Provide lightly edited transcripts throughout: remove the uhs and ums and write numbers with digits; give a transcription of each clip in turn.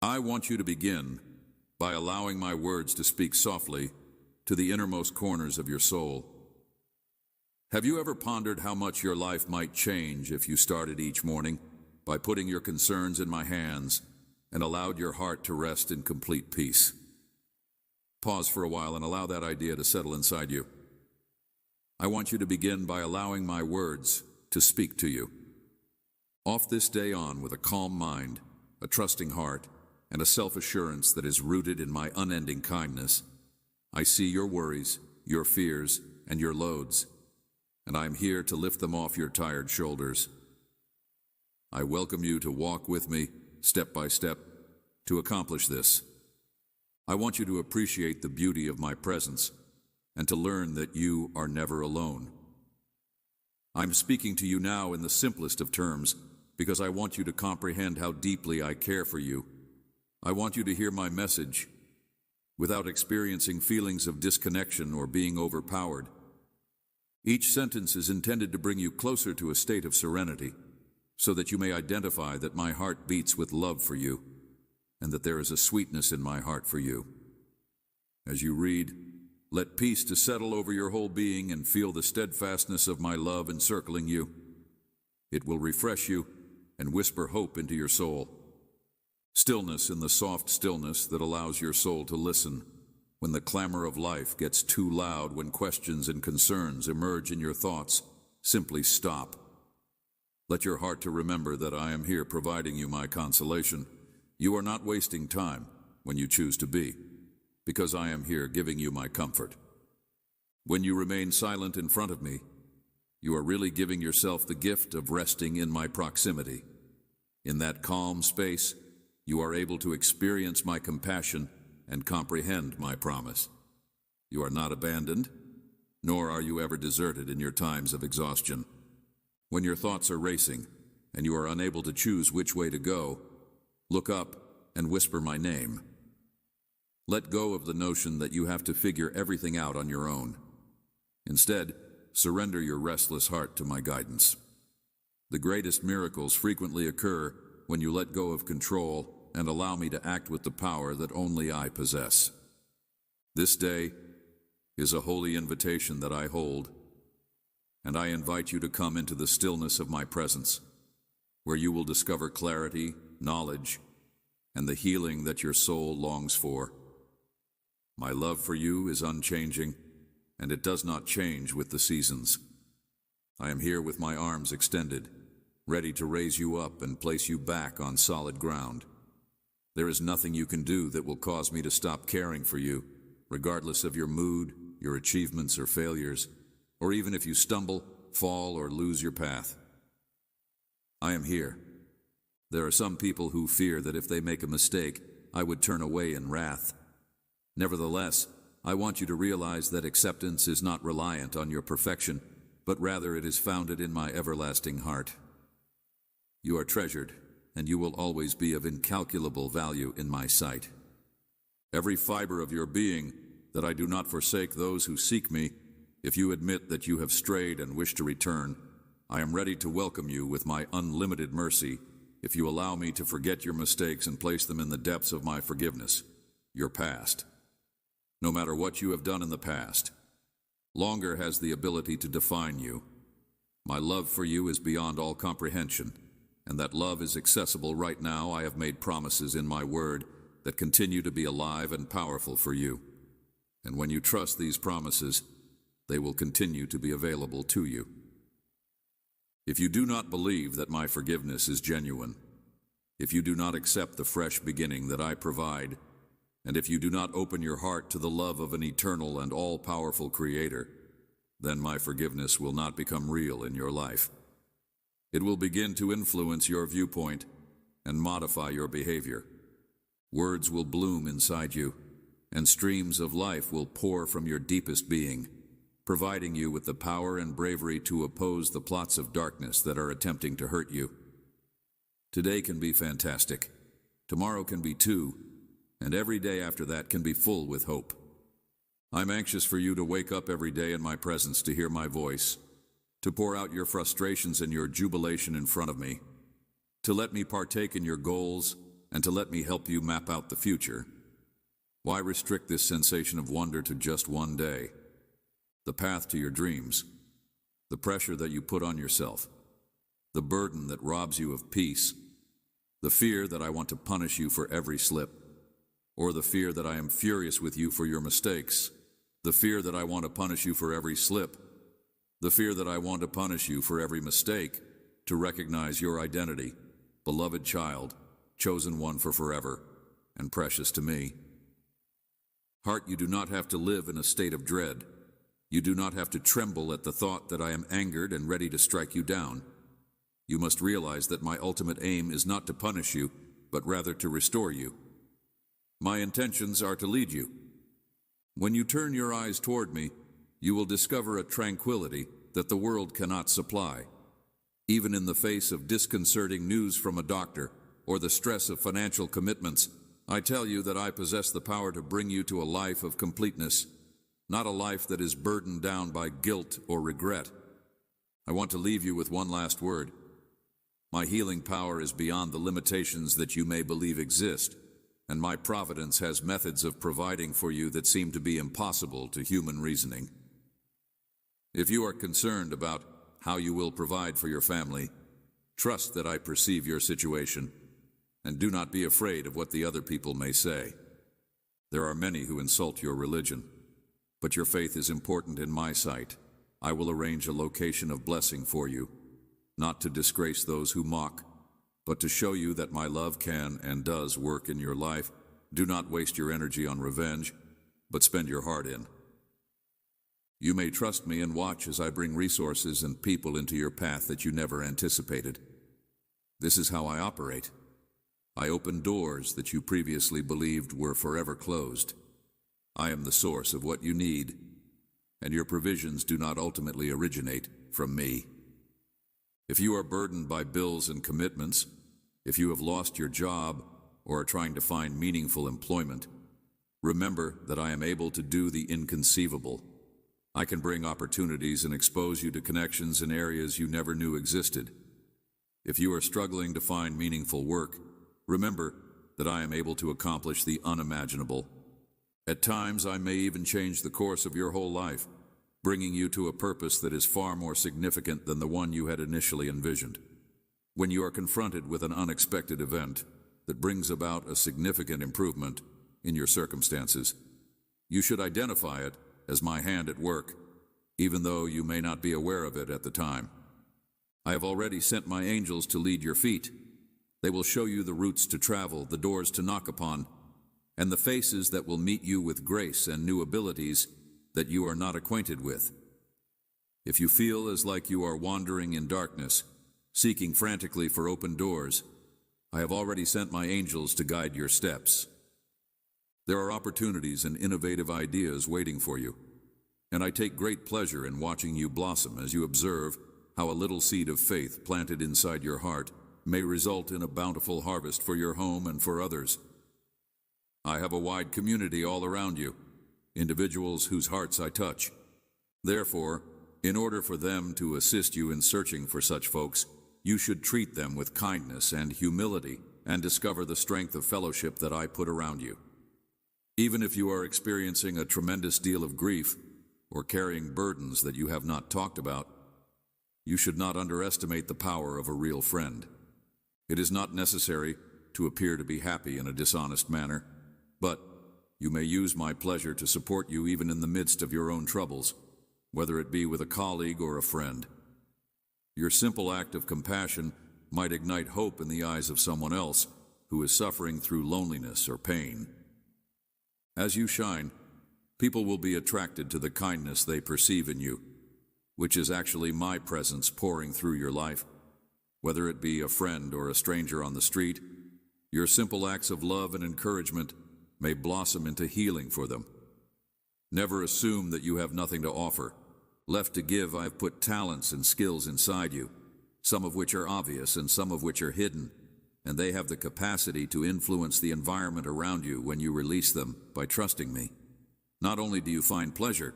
I want you to begin by allowing my words to speak softly to the innermost corners of your soul. Have you ever pondered how much your life might change if you started each morning by putting your concerns in my hands and allowed your heart to rest in complete peace? Pause for a while and allow that idea to settle inside you. I want you to begin by allowing my words to speak to you. Off this day on with a calm mind, a trusting heart, and a self-assurance that is rooted in my unending kindness, I see your worries, your fears, and your loads, and I am here to lift them off your tired shoulders. I welcome you to walk with me, step by step, to accomplish this. I want you to appreciate the beauty of my presence and to learn that you are never alone. I'm speaking to you now in the simplest of terms because I want you to comprehend how deeply I care for you. I want you to hear my message without experiencing feelings of disconnection or being overpowered. Each sentence is intended to bring you closer to a state of serenity so that you may identify that my heart beats with love for you and that there is a sweetness in my heart for you. As you read, let peace to settle over your whole being and feel the steadfastness of my love encircling you. It will refresh you and whisper hope into your soul. Stillness in the soft stillness that allows your soul to listen when the clamor of life gets too loud, when questions and concerns emerge in your thoughts. Simply stop. Let your heart to remember that I am here providing you my consolation. You are not wasting time when you choose to be, because I am here giving you my comfort. When you remain silent in front of me, you are really giving yourself the gift of resting in my proximity. In that calm space, you are able to experience my compassion and comprehend my promise. You are not abandoned, nor are you ever deserted in your times of exhaustion. When your thoughts are racing and you are unable to choose which way to go, look up and whisper my name. Let go of the notion that you have to figure everything out on your own. Instead, surrender your restless heart to my guidance. The greatest miracles frequently occur when you let go of control and allow me to act with the power that only I possess. This day is a holy invitation that I hold, and I invite you to come into the stillness of my presence, where you will discover clarity, knowledge, and the healing that your soul longs for. My love for you is unchanging, and it does not change with the seasons. I am here with my arms extended, ready to raise you up and place you back on solid ground. There is nothing you can do that will cause me to stop caring for you, regardless of your mood, your achievements or failures, or even if you stumble, fall, or lose your path. I am here. There are some people who fear that if they make a mistake, I would turn away in wrath. Nevertheless, I want you to realize that acceptance is not reliant on your perfection, but rather it is founded in my everlasting heart. You are treasured, and you will always be of incalculable value in my sight. Every fiber of your being, that I do not forsake those who seek me. If you admit that you have strayed and wish to return, I am ready to welcome you with my unlimited mercy if you allow me to forget your mistakes and place them in the depths of my forgiveness, your past. No matter what you have done in the past, longer has the ability to define you. My love for you is beyond all comprehension, and that love is accessible right now. I have made promises in my word that continue to be alive and powerful for you. And when you trust these promises, they will continue to be available to you. If you do not believe that my forgiveness is genuine, if you do not accept the fresh beginning that I provide, and if you do not open your heart to the love of an eternal and all-powerful Creator, then my forgiveness will not become real in your life. It will begin to influence your viewpoint and modify your behavior. Words will bloom inside you, and streams of life will pour from your deepest being, providing you with the power and bravery to oppose the plots of darkness that are attempting to hurt you. Today can be fantastic. Tomorrow can be too, and every day after that can be full with hope. I'm anxious for you to wake up every day in my presence to hear my voice, to pour out your frustrations and your jubilation in front of me, to let me partake in your goals and to let me help you map out the future. Why restrict this sensation of wonder to just one day? The path to your dreams, the pressure that you put on yourself, the burden that robs you of peace, the fear that I want to punish you for every slip, or the fear that I am furious with you for your mistakes, the fear that I want to punish you for every slip, the fear that I want to punish you for every mistake, to recognize your identity, beloved child, chosen one for forever, and precious to me. Heart, you do not have to live in a state of dread. You do not have to tremble at the thought that I am angered and ready to strike you down. You must realize that my ultimate aim is not to punish you, but rather to restore you. My intentions are to lead you. When you turn your eyes toward me, you will discover a tranquility that the world cannot supply. Even in the face of disconcerting news from a doctor or the stress of financial commitments, I tell you that I possess the power to bring you to a life of completeness, not a life that is burdened down by guilt or regret. I want to leave you with one last word. My healing power is beyond the limitations that you may believe exist, and my providence has methods of providing for you that seem to be impossible to human reasoning. If you are concerned about how you will provide for your family, trust that I perceive your situation, and do not be afraid of what the other people may say. There are many who insult your religion, but your faith is important in my sight. I will arrange a location of blessing for you, not to disgrace those who mock, but to show you that my love can and does work in your life. Do not waste your energy on revenge, but spend your heart in. You may trust me and watch as I bring resources and people into your path that you never anticipated. This is how I operate. I open doors that you previously believed were forever closed. I am the source of what you need, and your provisions do not ultimately originate from me. If you are burdened by bills and commitments, if you have lost your job or are trying to find meaningful employment, remember that I am able to do the inconceivable. I can bring opportunities and expose you to connections in areas you never knew existed. If you are struggling to find meaningful work, remember that I am able to accomplish the unimaginable. At times, I may even change the course of your whole life, bringing you to a purpose that is far more significant than the one you had initially envisioned. When you are confronted with an unexpected event that brings about a significant improvement in your circumstances, you should identify it as my hand at work, even though you may not be aware of it at the time. I have already sent my angels to lead your feet. They will show you the routes to travel, the doors to knock upon, and the faces that will meet you with grace and new abilities that you are not acquainted with. If you feel as like you are wandering in darkness, seeking frantically for open doors, I have already sent my angels to guide your steps. There are opportunities and innovative ideas waiting for you, and I take great pleasure in watching you blossom as you observe how a little seed of faith planted inside your heart may result in a bountiful harvest for your home and for others. I have a wide community all around you, individuals whose hearts I touch. Therefore, in order for them to assist you in searching for such folks, you should treat them with kindness and humility and discover the strength of fellowship that I put around you. Even if you are experiencing a tremendous deal of grief or carrying burdens that you have not talked about, you should not underestimate the power of a real friend. It is not necessary to appear to be happy in a dishonest manner, but you may use my pleasure to support you even in the midst of your own troubles, whether it be with a colleague or a friend. Your simple act of compassion might ignite hope in the eyes of someone else who is suffering through loneliness or pain. As you shine, people will be attracted to the kindness they perceive in you, which is actually my presence pouring through your life. Whether it be a friend or a stranger on the street, your simple acts of love and encouragement may blossom into healing for them. Never assume that you have nothing to offer. Left to give, I have put talents and skills inside you, some of which are obvious and some of which are hidden, and they have the capacity to influence the environment around you when you release them by trusting me. Not only do you find pleasure,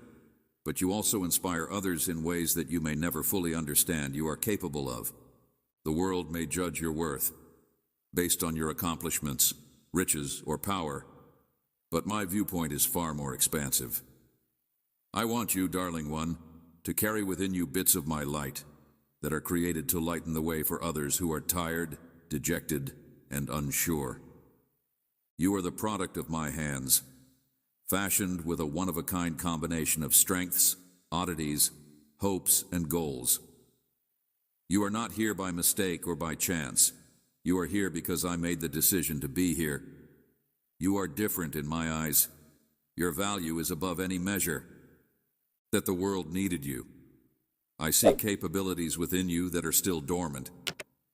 but you also inspire others in ways that you may never fully understand you are capable of. The world may judge your worth, based on your accomplishments, riches, or power, but my viewpoint is far more expansive. I want you, darling one, to carry within you bits of my light that are created to lighten the way for others who are tired, dejected, and unsure. You are the product of my hands, fashioned with a one-of-a-kind combination of strengths, oddities, hopes, and goals. You are not here by mistake or by chance. You are here because I made the decision to be here. You are different in my eyes. Your value is above any measure. That the world needed you. I see capabilities within you that are still dormant.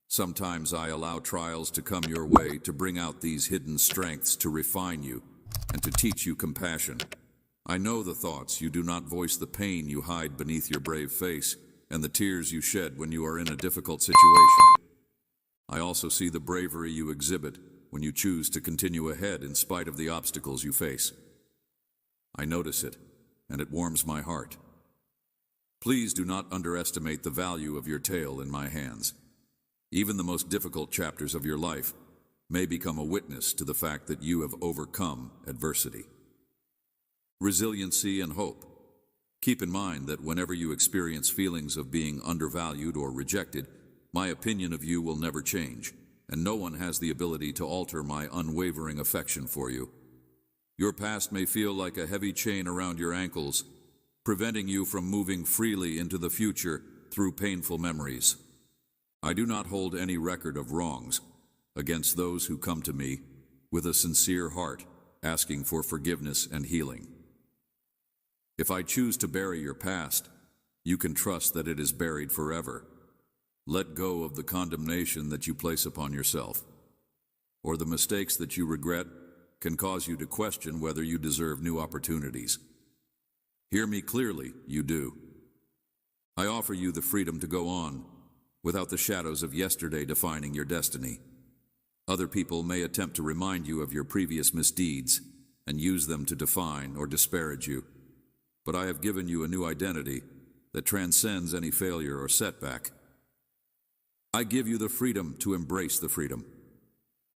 Sometimes I allow trials to come your way to bring out these hidden strengths, to refine you, and to teach you compassion. I know the thoughts you do not voice, the pain you hide beneath your brave face, and the tears you shed when you are in a difficult situation. I also see the bravery you exhibit when you choose to continue ahead in spite of the obstacles you face. I notice it, and it warms my heart. Please do not underestimate the value of your tale in my hands. Even the most difficult chapters of your life may become a witness to the fact that you have overcome adversity. Resiliency and hope. Keep in mind that whenever you experience feelings of being undervalued or rejected, my opinion of you will never change, and no one has the ability to alter my unwavering affection for you. Your past may feel like a heavy chain around your ankles, preventing you from moving freely into the future through painful memories. I do not hold any record of wrongs against those who come to me with a sincere heart, asking for forgiveness and healing. If I choose to bury your past, you can trust that it is buried forever. Let go of the condemnation that you place upon yourself, or the mistakes that you regret can cause you to question whether you deserve new opportunities. Hear me clearly, you do. I offer you the freedom to go on, without the shadows of yesterday defining your destiny. Other people may attempt to remind you of your previous misdeeds and use them to define or disparage you. But I have given you a new identity that transcends any failure or setback. I give you the freedom to embrace the freedom.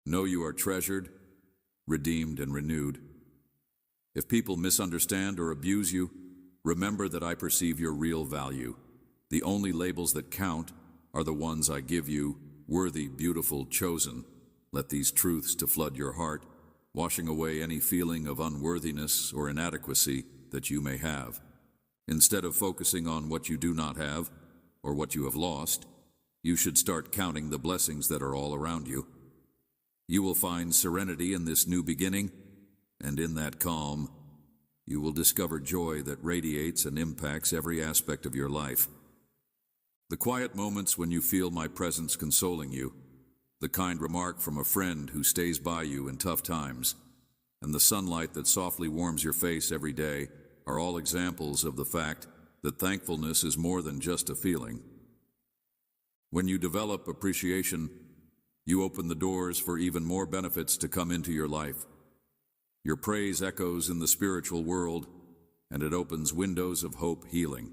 Know you are treasured, redeemed, and renewed. If people misunderstand or abuse you, remember that I perceive your real value. The only labels that count are the ones I give you: worthy, beautiful, chosen. Let these truths to flood your heart, washing away any feeling of unworthiness or inadequacy that you may have. Instead of focusing on what you do not have or what you have lost, you should start counting the blessings that are all around you. You will find serenity in this new beginning, and in that calm, you will discover joy that radiates and impacts every aspect of your life. The quiet moments when you feel my presence consoling you, the kind remark from a friend who stays by you in tough times, and the sunlight that softly warms your face every day are all examples of the fact that thankfulness is more than just a feeling. When you develop appreciation, you open the doors for even more benefits to come into your life. Your praise echoes in the spiritual world, and it opens windows of hope, healing.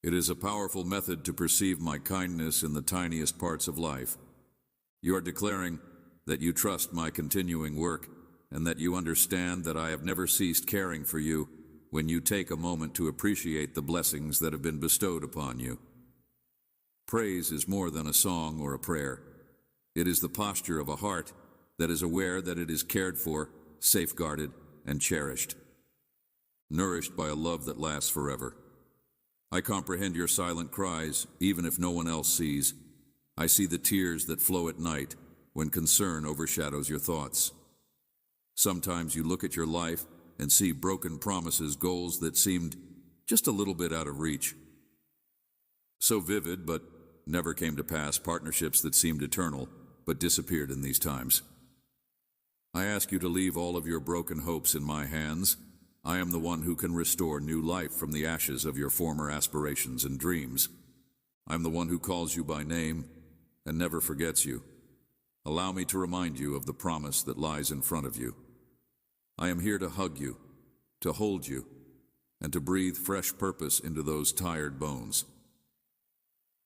It is a powerful method to perceive my kindness in the tiniest parts of life. You are declaring that you trust my continuing work, and that you understand that I have never ceased caring for you when you take a moment to appreciate the blessings that have been bestowed upon you. Praise is more than a song or a prayer. It is the posture of a heart that is aware that it is cared for, safeguarded, and cherished, nourished by a love that lasts forever. I comprehend your silent cries, even if no one else sees. I see the tears that flow at night when concern overshadows your thoughts. Sometimes you look at your life and see broken promises, goals that seemed just a little bit out of reach. So vivid, but never came to pass, partnerships that seemed eternal, but disappeared in these times. I ask you to leave all of your broken hopes in my hands. I am the one who can restore new life from the ashes of your former aspirations and dreams. I am the one who calls you by name and never forgets you. Allow me to remind you of the promise that lies in front of you. I am here to hug you, to hold you, and to breathe fresh purpose into those tired bones.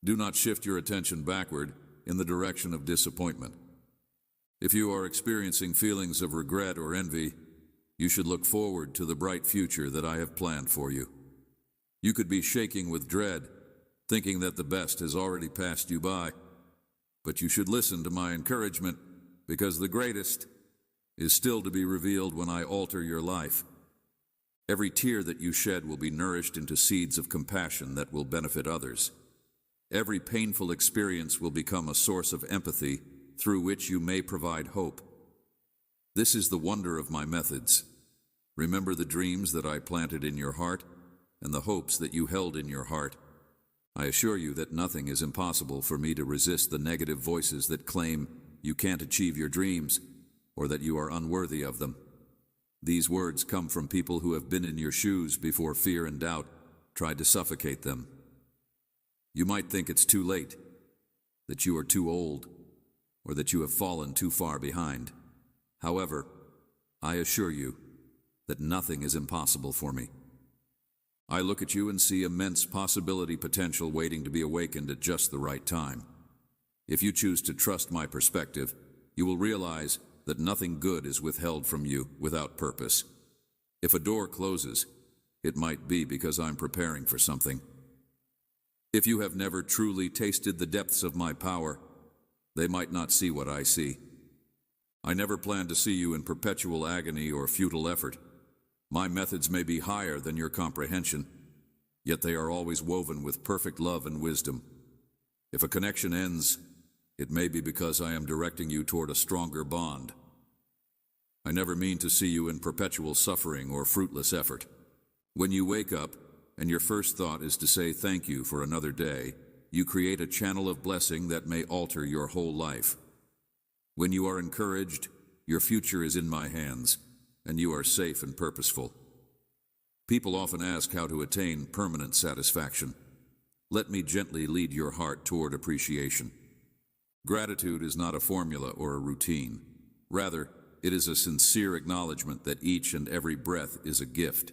Do not shift your attention backward in the direction of disappointment. If you are experiencing feelings of regret or envy, you should look forward to the bright future that I have planned for you. You could be shaking with dread, thinking that the best has already passed you by, but you should listen to my encouragement, because the greatest is still to be revealed when I alter your life. Every tear that you shed will be nourished into seeds of compassion that will benefit others. Every painful experience will become a source of empathy through which you may provide hope. This is the wonder of my methods. Remember the dreams that I planted in your heart and the hopes that you held in your heart. I assure you that nothing is impossible for me to resist the negative voices that claim you can't achieve your dreams or that you are unworthy of them. These words come from people who have been in your shoes before fear and doubt tried to suffocate them. You might think it's too late, that you are too old, or that you have fallen too far behind. However, I assure you that nothing is impossible for me. I look at you and see immense possibility potential waiting to be awakened at just the right time. If you choose to trust my perspective, you will realize that nothing good is withheld from you without purpose. If a door closes, it might be because I'm preparing for something. If you have never truly tasted the depths of my power, they might not see what I see. I never plan to see you in perpetual agony or futile effort. My methods may be higher than your comprehension, yet they are always woven with perfect love and wisdom. If a connection ends, it may be because I am directing you toward a stronger bond. I never mean to see you in perpetual suffering or fruitless effort. When you wake up, and your first thought is to say thank you for another day, you create a channel of blessing that may alter your whole life. When you are encouraged, your future is in my hands, and you are safe and purposeful. People often ask how to attain permanent satisfaction. Let me gently lead your heart toward appreciation. Gratitude is not a formula or a routine. Rather, it is a sincere acknowledgement that each and every breath is a gift.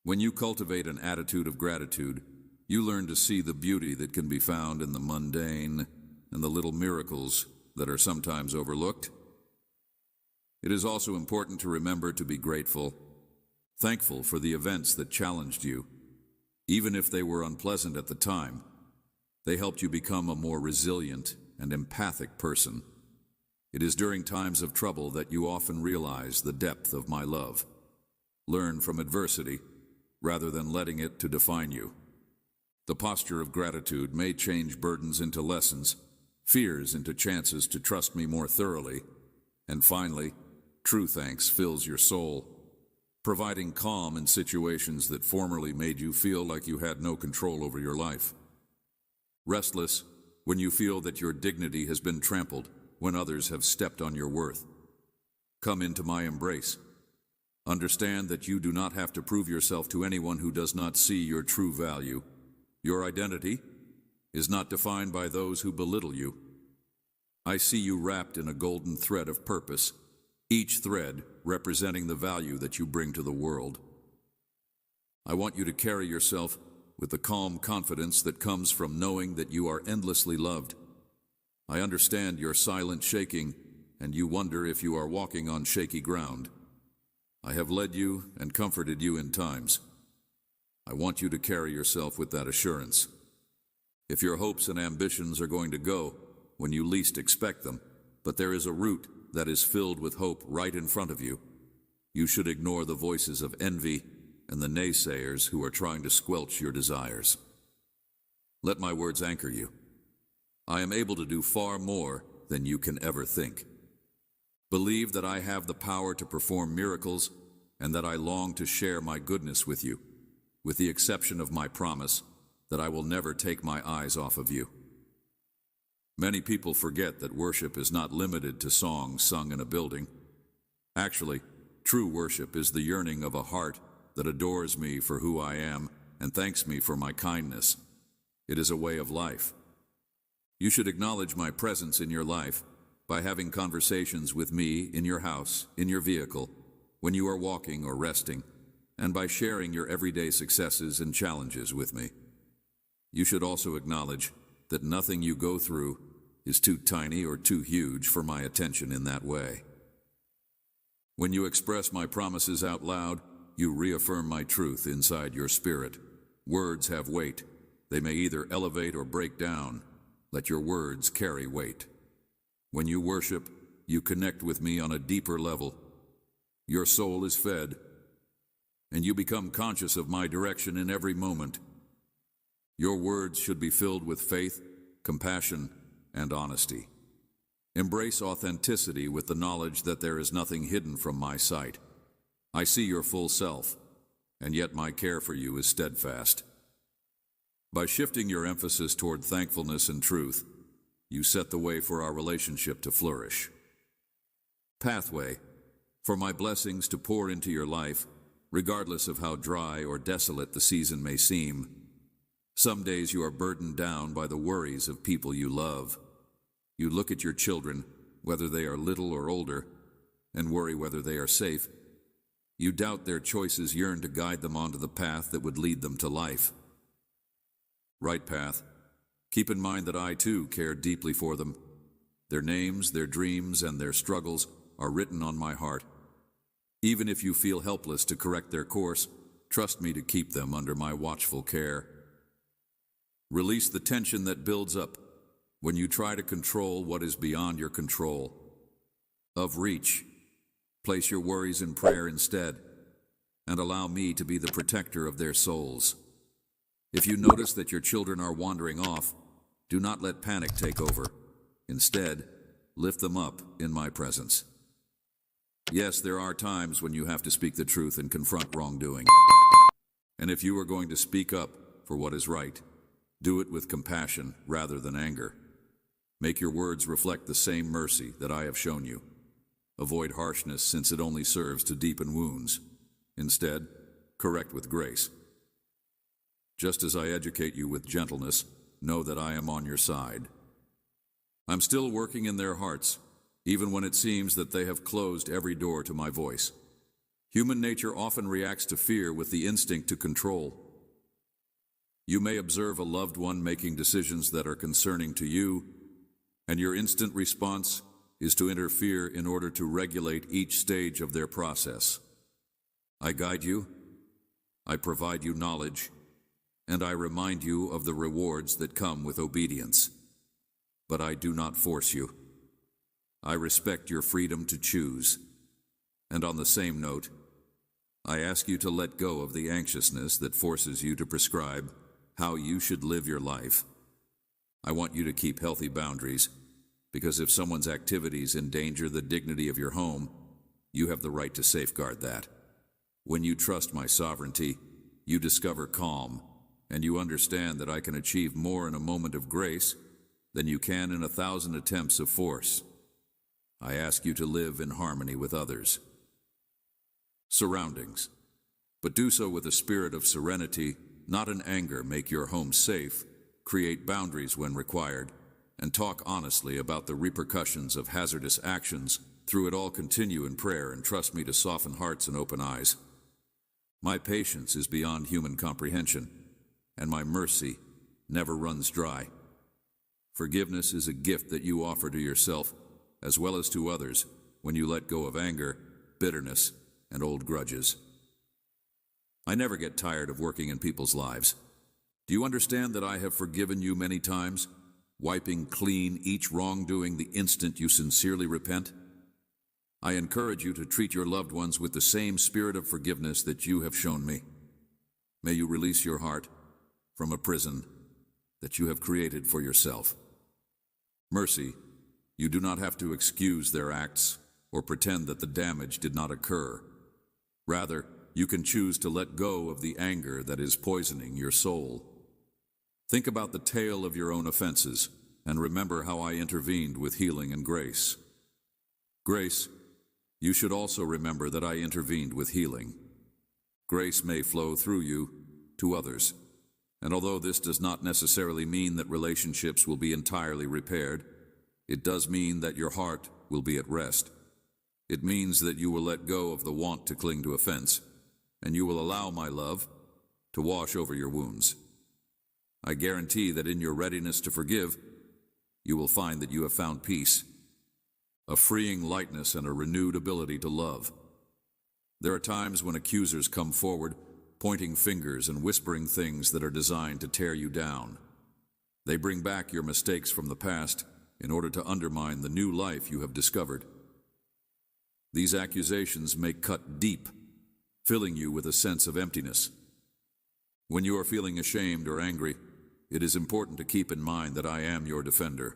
When you cultivate an attitude of gratitude, you learn to see the beauty that can be found in the mundane and the little miracles that are sometimes overlooked. It is also important to remember to be grateful, thankful for the events that challenged you. Even if they were unpleasant at the time, they helped you become a more resilient and empathic person. It is during times of trouble that you often realize the depth of my love. Learn from adversity, rather than letting it to define you. The posture of gratitude may change burdens into lessons, fears into chances to trust me more thoroughly, and finally, true thanks fills your soul, providing calm in situations that formerly made you feel like you had no control over your life. Restless when you feel that your dignity has been trampled when others have stepped on your worth. Come into my embrace. Understand that you do not have to prove yourself to anyone who does not see your true value. Your identity is not defined by those who belittle you. I see you wrapped in a golden thread of purpose, each thread representing the value that you bring to the world. I want you to carry yourself with the calm confidence that comes from knowing that you are endlessly loved. I understand your silent shaking, and you wonder if you are walking on shaky ground. I have led you and comforted you in times. I want you to carry yourself with that assurance. If your hopes and ambitions are going to go when you least expect them, but there is a route that is filled with hope right in front of you, you should ignore the voices of envy and the naysayers who are trying to squelch your desires. Let my words anchor you. I am able to do far more than you can ever think. Believe that I have the power to perform miracles and that I long to share my goodness with you, with the exception of my promise that I will never take my eyes off of you. Many people forget that worship is not limited to songs sung in a building. Actually, true worship is the yearning of a heart that adores me for who I am and thanks me for my kindness. It is a way of life. You should acknowledge my presence in your life by having conversations with me in your house, in your vehicle, when you are walking or resting, and by sharing your everyday successes and challenges with me. You should also acknowledge that nothing you go through is too tiny or too huge for my attention in that way. When you express my promises out loud, you reaffirm my truth inside your spirit. Words have weight. They may either elevate or break down. Let your words carry weight. When you worship, you connect with me on a deeper level. Your soul is fed, and you become conscious of my direction in every moment. Your words should be filled with faith, compassion, and honesty. Embrace authenticity with the knowledge that there is nothing hidden from my sight. I see your full self, and yet my care for you is steadfast. By shifting your emphasis toward thankfulness and truth, you set the way for our relationship to flourish. Pathway, for my blessings to pour into your life, regardless of how dry or desolate the season may seem. Some days you are burdened down by the worries of people you love. You look at your children, whether they are little or older, and worry whether they are safe. You doubt their choices, yearn to guide them onto the path that would lead them to life. Right path. Keep in mind that I too care deeply for them. Their names, their dreams, and their struggles are written on my heart. Even if you feel helpless to correct their course, trust me to keep them under my watchful care. Release the tension that builds up when you try to control what is beyond your control. Of reach, place your worries in prayer instead, and allow me to be the protector of their souls. If you notice that your children are wandering off, do not let panic take over. Instead, lift them up in my presence. Yes, there are times when you have to speak the truth and confront wrongdoing. And if you are going to speak up for what is right, do it with compassion rather than anger. Make your words reflect the same mercy that I have shown you. Avoid harshness, since it only serves to deepen wounds. Instead, correct with grace. Just as I educate you with gentleness, know that I am on your side. I'm still working in their hearts, even when it seems that they have closed every door to my voice. Human nature often reacts to fear with the instinct to control. You may observe a loved one making decisions that are concerning to you, and your instant response is to interfere in order to regulate each stage of their process. I guide you, I provide you knowledge, and I remind you of the rewards that come with obedience. But I do not force you. I respect your freedom to choose. And on the same note, I ask you to let go of the anxiousness that forces you to prescribe how you should live your life. I want you to keep healthy boundaries, because if someone's activities endanger the dignity of your home, you have the right to safeguard that. When you trust my sovereignty, you discover calm, and you understand that I can achieve more in a moment of grace than you can in 1,000 attempts of force. I ask you to live in harmony with others. Surroundings, but do so with a spirit of serenity, not in anger. Make your home safe, create boundaries when required, and talk honestly about the repercussions of hazardous actions. Through it all, continue in prayer and trust me to soften hearts and open eyes. My patience is beyond human comprehension, and my mercy never runs dry. Forgiveness is a gift that you offer to yourself, as well as to others, when you let go of anger, bitterness, and old grudges. I never get tired of working in people's lives. Do you understand that I have forgiven you many times, wiping clean each wrongdoing the instant you sincerely repent? I encourage you to treat your loved ones with the same spirit of forgiveness that you have shown me. May you release your heart from a prison that you have created for yourself. Mercy, you do not have to excuse their acts or pretend that the damage did not occur. Rather, you can choose to let go of the anger that is poisoning your soul. Think about the tale of your own offenses and remember how I intervened with healing and grace. Grace, you should also remember that I intervened with healing. Grace may flow through you to others, and although this does not necessarily mean that relationships will be entirely repaired, it does mean that your heart will be at rest. It means that you will let go of the want to cling to offense, and you will allow my love to wash over your wounds. I guarantee that in your readiness to forgive, you will find that you have found peace, a freeing lightness and a renewed ability to love. There are times when accusers come forward, pointing fingers and whispering things that are designed to tear you down. They bring back your mistakes from the past in order to undermine the new life you have discovered. These accusations may cut deep, filling you with a sense of emptiness. When you are feeling ashamed or angry, it is important to keep in mind that I am your defender.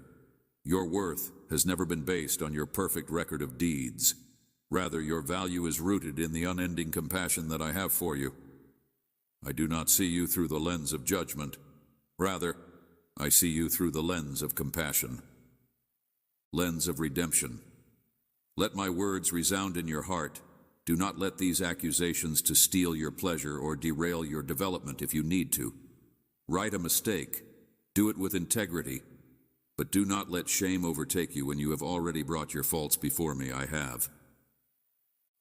Your worth has never been based on your perfect record of deeds. Rather, your value is rooted in the unending compassion that I have for you. I do not see you through the lens of judgment. Rather, I see you through the lens of compassion. Lens of redemption. Let my words resound in your heart. Do not let these accusations to steal your pleasure or derail your development if you need to. Right a mistake. Do it with integrity. But do not let shame overtake you when you have already brought your faults before me. I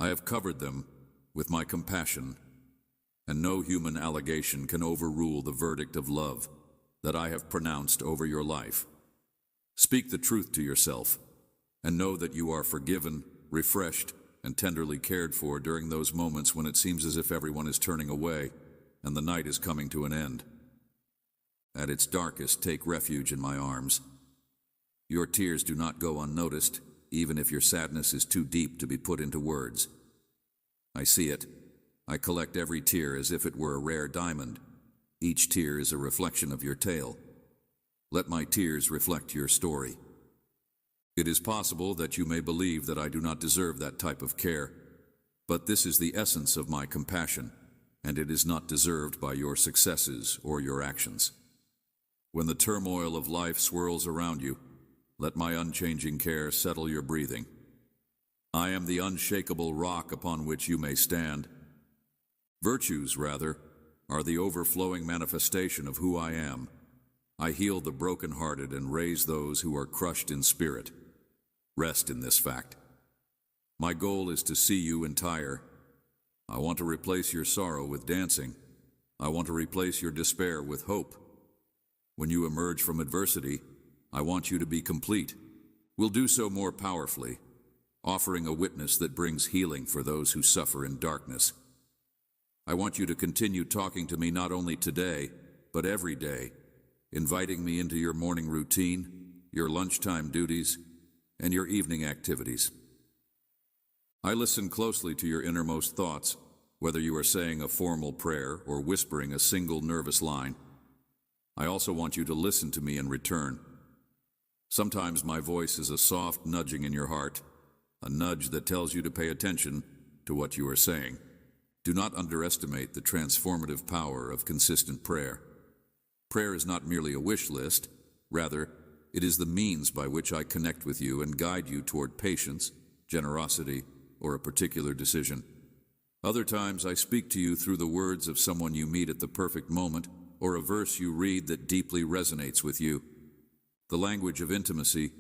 have covered them with my compassion, and no human allegation can overrule the verdict of love that I have pronounced over your life. Speak the truth to yourself, and know that you are forgiven, refreshed, and tenderly cared for during those moments when it seems as if everyone is turning away and the night is coming to an end. At its darkest, take refuge in my arms. Your tears do not go unnoticed, even if your sadness is too deep to be put into words. I see it. I collect every tear as if it were a rare diamond. Each tear is a reflection of your tale. Let my tears reflect your story. It is possible that you may believe that I do not deserve that type of care, but this is the essence of my compassion, and it is not deserved by your successes or your actions. When the turmoil of life swirls around you, let my unchanging care settle your breathing. I am the unshakable rock upon which you may stand. Virtues, rather, are the overflowing manifestation of who I am. I heal the brokenhearted and raise those who are crushed in spirit. Rest in this fact. My goal is to see you entire. I want to replace your sorrow with dancing. I want to replace your despair with hope. When you emerge from adversity, I want you to be complete. We'll do so more powerfully, offering a witness that brings healing for those who suffer in darkness. I want you to continue talking to me not only today, but every day, inviting me into your morning routine, your lunchtime duties, and your evening activities. I listen closely to your innermost thoughts, whether you are saying a formal prayer or whispering a single nervous line. I also want you to listen to me in return. Sometimes my voice is a soft nudging in your heart, a nudge that tells you to pay attention to what you are saying. Do not underestimate the transformative power of consistent prayer. Prayer is not merely a wish list. Rather, it is the means by which I connect with you and guide you toward patience, generosity, or a particular decision. Other times I speak to you through the words of someone you meet at the perfect moment, or a verse you read that deeply resonates with you. The language of intimacy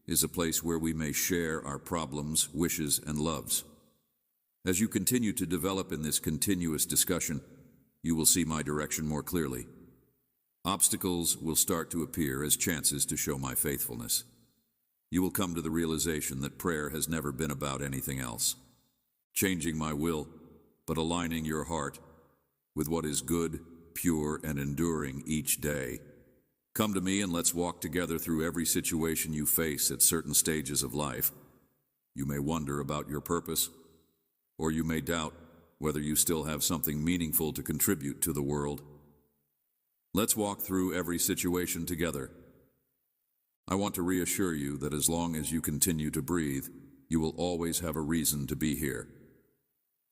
is a place where we may share our problems, wishes, and loves. As you continue to develop in this continuous discussion, you will see my direction more clearly. Obstacles will start to appear as chances to show my faithfulness. You will come to the realization that prayer has never been about anything else. Changing my will, but aligning your heart with what is good, pure, and enduring each day. Come to me and let's walk together through every situation you face at certain stages of life. You may wonder about your purpose, or you may doubt whether you still have something meaningful to contribute to the world. Let's walk through every situation together. I want to reassure you that as long as you continue to breathe, you will always have a reason to be here.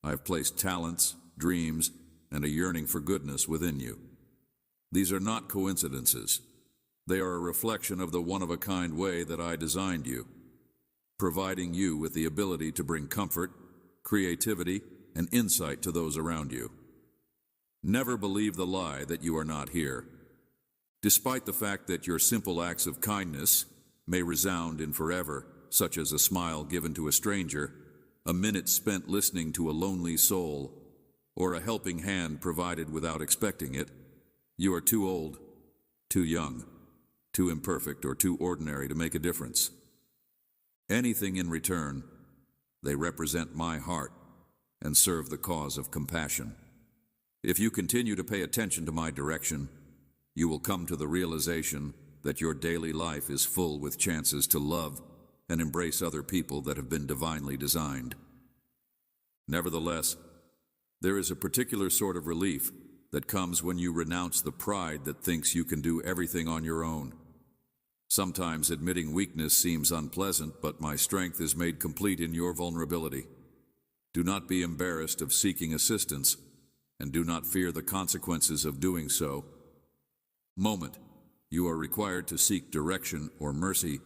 I have placed talents, dreams, and a yearning for goodness within you. These are not coincidences. They are a reflection of the one-of-a-kind way that I designed you, providing you with the ability to bring comfort, creativity, and insight to those around you. Never believe the lie that you are not here. Despite the fact that your simple acts of kindness may resound in forever, such as a smile given to a stranger, a minute spent listening to a lonely soul, or a helping hand provided without expecting it, you are too old, too young, too imperfect or too ordinary to make a difference. Anything in return, they represent my heart and serve the cause of compassion. If you continue to pay attention to my direction, you will come to the realization that your daily life is full with chances to love and embrace other people that have been divinely designed. Nevertheless, there is a particular sort of relief that comes when you renounce the pride that thinks you can do everything on your own. Sometimes admitting weakness seems unpleasant, but my strength is made complete in your vulnerability. Do not be embarrassed of seeking assistance, and do not fear the consequences of doing so. Moment you are required to seek direction or mercy,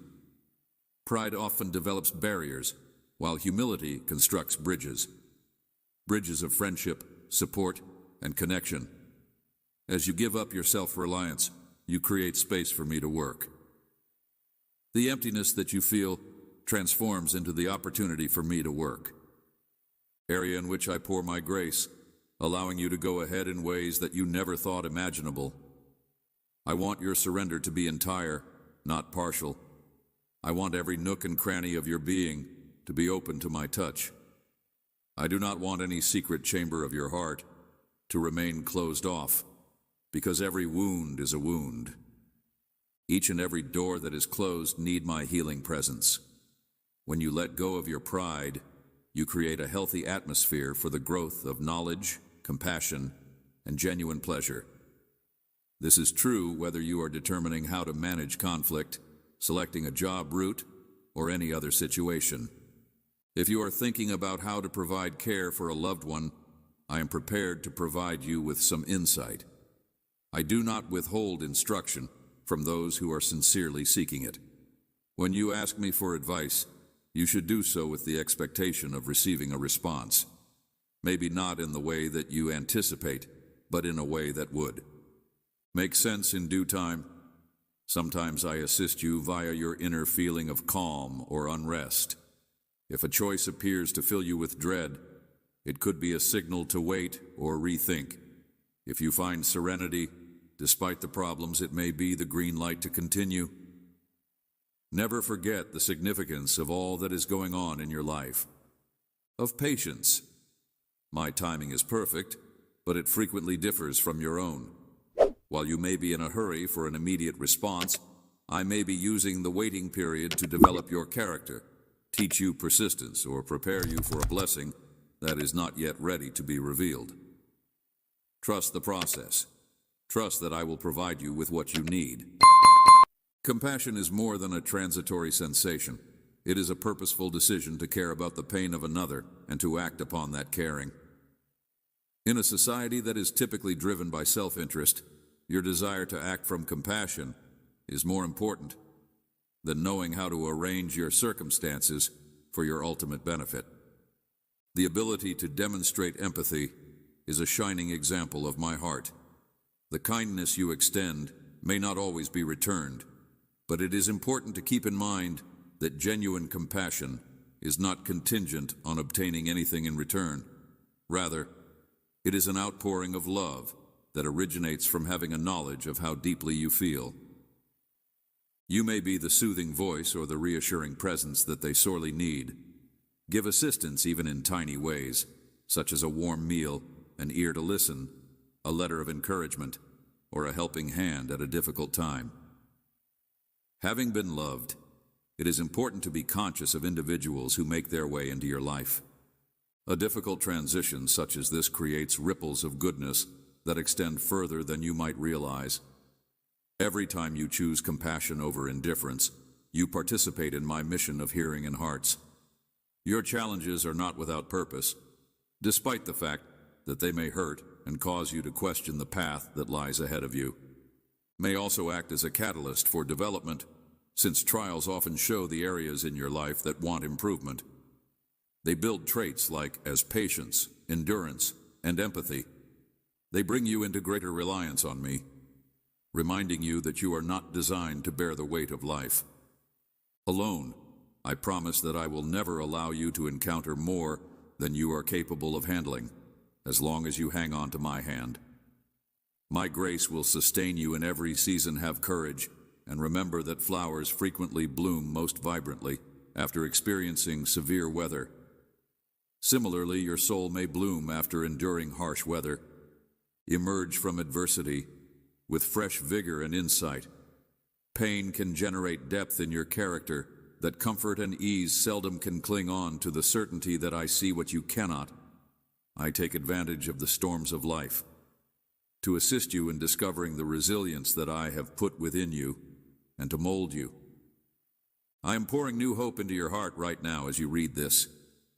pride often develops barriers, while humility constructs bridges. Bridges of friendship, support, and connection. As you give up your self-reliance, you create space for me to work. The emptiness that you feel transforms into the opportunity for me to work. Area in which I pour my grace, allowing you to go ahead in ways that you never thought imaginable. I want your surrender to be entire, not partial. I want every nook and cranny of your being to be open to my touch. I do not want any secret chamber of your heart to remain closed off, because every wound is a wound. Each and every door that is closed need my healing presence. When you let go of your pride, you create a healthy atmosphere for the growth of knowledge, compassion, and genuine pleasure. This is true whether you are determining how to manage conflict, selecting a job route, or any other situation. If you are thinking about how to provide care for a loved one, I am prepared to provide you with some insight. I do not withhold instruction from those who are sincerely seeking it. When you ask me for advice, you should do so with the expectation of receiving a response. Maybe not in the way that you anticipate, but in a way that would make sense in due time. Sometimes I assist you via your inner feeling of calm or unrest. If a choice appears to fill you with dread, it could be a signal to wait or rethink. If you find serenity, despite the problems, it may be the green light to continue. Never forget the significance of all that is going on in your life. Of patience. My timing is perfect, but it frequently differs from your own. While you may be in a hurry for an immediate response, I may be using the waiting period to develop your character, teach you persistence, or prepare you for a blessing that is not yet ready to be revealed. Trust the process. Trust that I will provide you with what you need. Compassion is more than a transitory sensation. It is a purposeful decision to care about the pain of another and to act upon that caring. In a society that is typically driven by self-interest, your desire to act from compassion is more important than knowing how to arrange your circumstances for your ultimate benefit. The ability to demonstrate empathy is a shining example of my heart. The kindness you extend may not always be returned, but it is important to keep in mind that genuine compassion is not contingent on obtaining anything in return. Rather, it is an outpouring of love that originates from having a knowledge of how deeply you feel. You may be the soothing voice or the reassuring presence that they sorely need. Give assistance even in tiny ways, such as a warm meal, an ear to listen, a letter of encouragement, or a helping hand at a difficult time. Having been loved, it is important to be conscious of individuals who make their way into your life. A difficult transition such as this creates ripples of goodness that extend further than you might realize. Every time you choose compassion over indifference, you participate in my mission of hearing in hearts. Your challenges are not without purpose, despite the fact that they may hurt and cause you to question the path that lies ahead of you. May also act as a catalyst for development, since trials often show the areas in your life that want improvement. They build traits as patience, endurance, and empathy. They bring you into greater reliance on me, reminding you that you are not designed to bear the weight of life alone. I promise that I will never allow you to encounter more than you are capable of handling, as long as you hang on to my hand. My grace will sustain you in every season. Have courage, and remember that flowers frequently bloom most vibrantly after experiencing severe weather. Similarly, your soul may bloom after enduring harsh weather. Emerge from adversity with fresh vigor and insight. Pain can generate depth in your character that comfort and ease seldom can cling on to the certainty that I see what you cannot. I take advantage of the storms of life to assist you in discovering the resilience that I have put within you and to mold you. I am pouring new hope into your heart right now as you read this.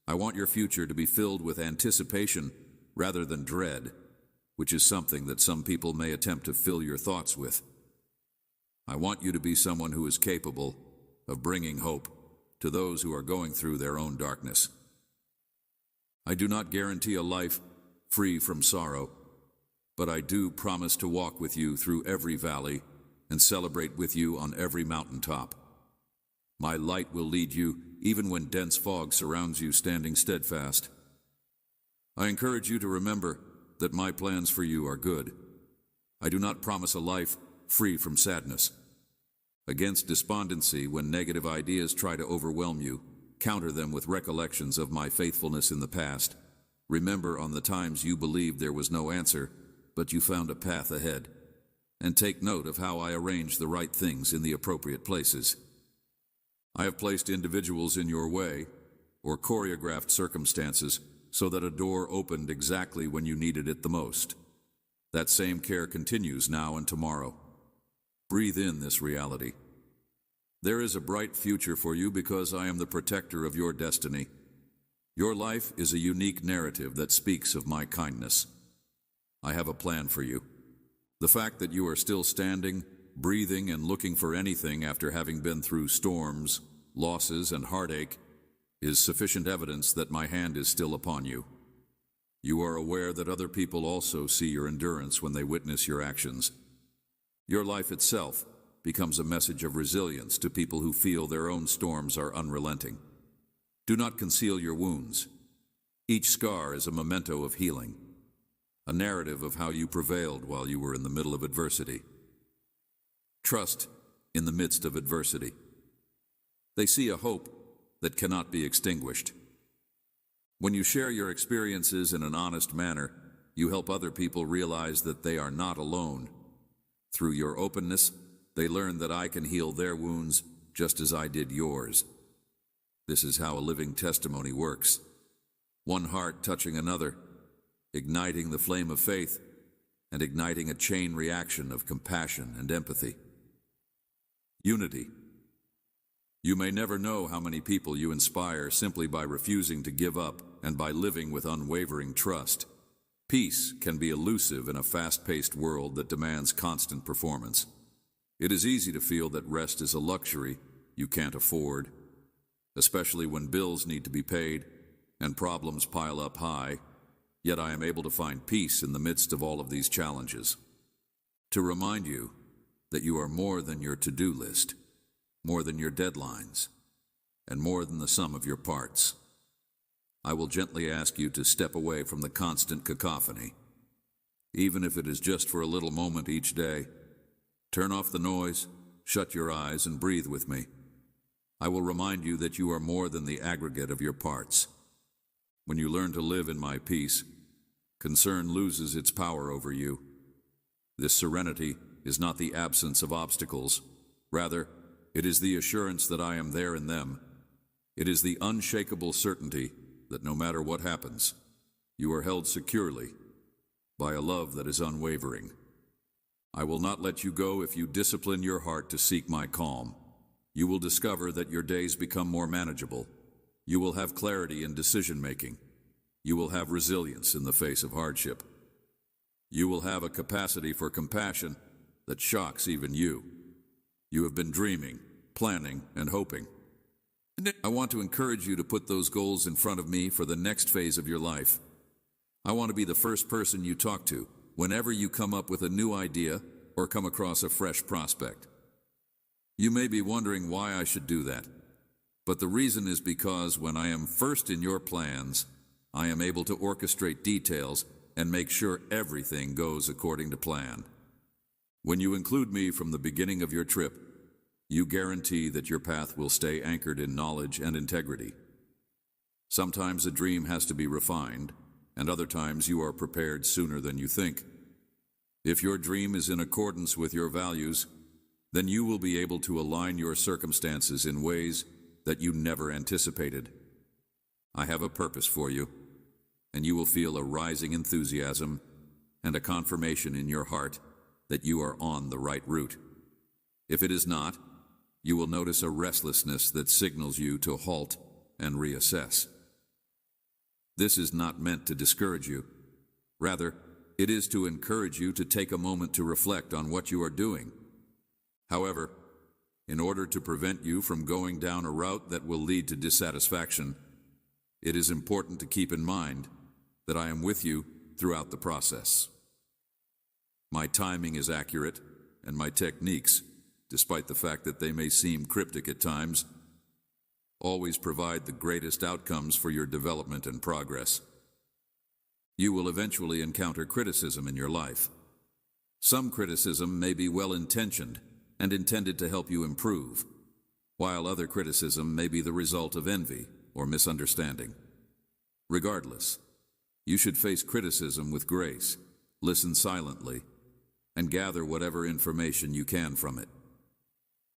I want your future to be filled with anticipation rather than dread, which is something that some people may attempt to fill your thoughts with. I want you to be someone who is capable of bringing hope to those who are going through their own darkness. I do not guarantee a life free from sorrow, but I do promise to walk with you through every valley and celebrate with you on every mountaintop. My light will lead you even when dense fog surrounds you, standing steadfast. I encourage you to remember that my plans for you are good. I do not promise a life free from sadness. Against despondency, when negative ideas try to overwhelm you, counter them with recollections of my faithfulness in the past. Remember on the times you believed there was no answer, but you found a path ahead. And take note of how I arrange the right things in the appropriate places. I have placed individuals in your way, or choreographed circumstances, so that a door opened exactly when you needed it the most. That same care continues now and tomorrow. Breathe in this reality. There is a bright future for you because I am the protector of your destiny. Your life is a unique narrative that speaks of my kindness. I have a plan for you. The fact that you are still standing, breathing, and looking for anything after having been through storms, losses, and heartache is sufficient evidence that my hand is still upon you. You are aware that other people also see your endurance when they witness your actions. Your life itself becomes a message of resilience to people who feel their own storms are unrelenting. Do not conceal your wounds. Each scar is a memento of healing, a narrative of how you prevailed while you were in the middle of adversity. Trust in the midst of adversity. They see a hope that cannot be extinguished. When you share your experiences in an honest manner, you help other people realize that they are not alone. Through your openness, they learn that I can heal their wounds just as I did yours. This is how a living testimony works. One heart touching another, igniting the flame of faith, and igniting a chain reaction of compassion and empathy. Unity. You may never know how many people you inspire simply by refusing to give up and by living with unwavering trust. Peace can be elusive in a fast-paced world that demands constant performance. It is easy to feel that rest is a luxury you can't afford, especially when bills need to be paid and problems pile up high, yet I am able to find peace in the midst of all of these challenges. To remind you that you are more than your to-do list, more than your deadlines, and more than the sum of your parts. I will gently ask you to step away from the constant cacophony, even if it is just for a little moment each day. Turn off the noise, shut your eyes, and breathe with me. I will remind you that you are more than the aggregate of your parts. When you learn to live in my peace, concern loses its power over you. This serenity is not the absence of obstacles. Rather, it is the assurance that I am there in them. It is the unshakable certainty that no matter what happens, you are held securely by a love that is unwavering. I will not let you go if you discipline your heart to seek my calm. You will discover that your days become more manageable. You will have clarity in decision-making. You will have resilience in the face of hardship. You will have a capacity for compassion that shocks even you. You have been dreaming, planning, and hoping. I want to encourage you to put those goals in front of me for the next phase of your life. I want to be the first person you talk to whenever you come up with a new idea or come across a fresh prospect. You may be wondering why I should do that, but the reason is because when I am first in your plans, I am able to orchestrate details and make sure everything goes according to plan. When you include me from the beginning of your trip, You guarantee that your path will stay anchored in knowledge and integrity. Sometimes a dream has to be refined, and other times you are prepared sooner than you think. If your dream is in accordance with your values, then you will be able to align your circumstances in ways that you never anticipated. I have a purpose for you, and you will feel a rising enthusiasm and a confirmation in your heart that you are on the right route. If it is not, you will notice a restlessness that signals you to halt and reassess. This is not meant to discourage you. Rather, it is to encourage you to take a moment to reflect on what you are doing. However, in order to prevent you from going down a route that will lead to dissatisfaction, it is important to keep in mind that I am with you throughout the process. My timing is accurate, and my techniques, despite the fact that they may seem cryptic at times, always provide the greatest outcomes for your development and progress. You will eventually encounter criticism in your life. Some criticism may be well-intentioned and intended to help you improve, while other criticism may be the result of envy or misunderstanding. Regardless, you should face criticism with grace, listen silently, and gather whatever information you can from it.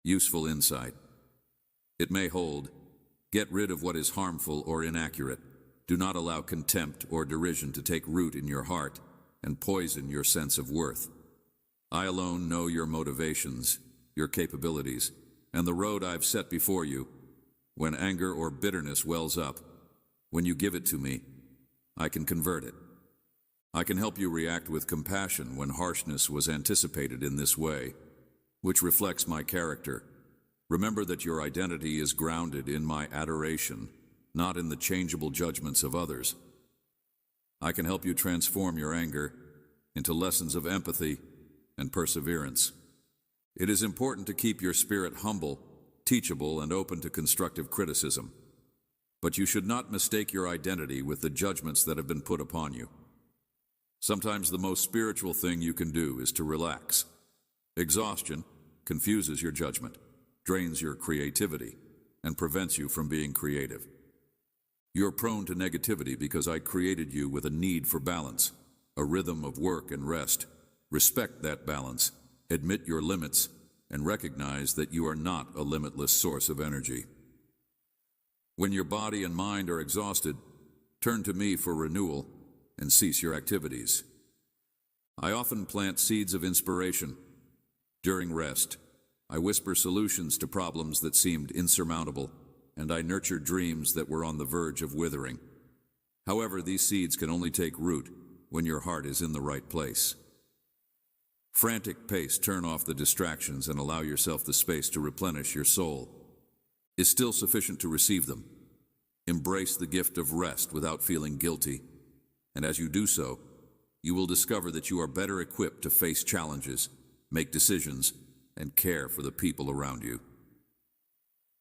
Useful insight. It may hold, get rid of what is harmful or inaccurate. Do not allow contempt or derision to take root in your heart and poison your sense of worth. I alone know your motivations, your capabilities, and the road I've set before you. When anger or bitterness wells up, when you give it to me, I can convert it. I can help you react with compassion when harshness was anticipated in this way, which reflects my character. Remember that your identity is grounded in my adoration, not in the changeable judgments of others. I can help you transform your anger into lessons of empathy and perseverance. It is important to keep your spirit humble, teachable, and open to constructive criticism. But you should not mistake your identity with the judgments that have been put upon you. Sometimes the most spiritual thing you can do is to relax. Exhaustion confuses your judgment, drains your creativity, and prevents you from being creative. You're prone to negativity because I created you with a need for balance, a rhythm of work and rest. Respect that balance, admit your limits, and recognize that you are not a limitless source of energy. When your body and mind are exhausted, turn to me for renewal and cease your activities. I often plant seeds of inspiration. During rest, I whisper solutions to problems that seemed insurmountable, and I nurture dreams that were on the verge of withering. However, these seeds can only take root when your heart is in the right place. Frantic pace, turn off the distractions and allow yourself the space to replenish your soul. Is still sufficient to receive them. Embrace the gift of rest without feeling guilty, and as you do so, you will discover that you are better equipped to face challenges, make decisions, and care for the people around you.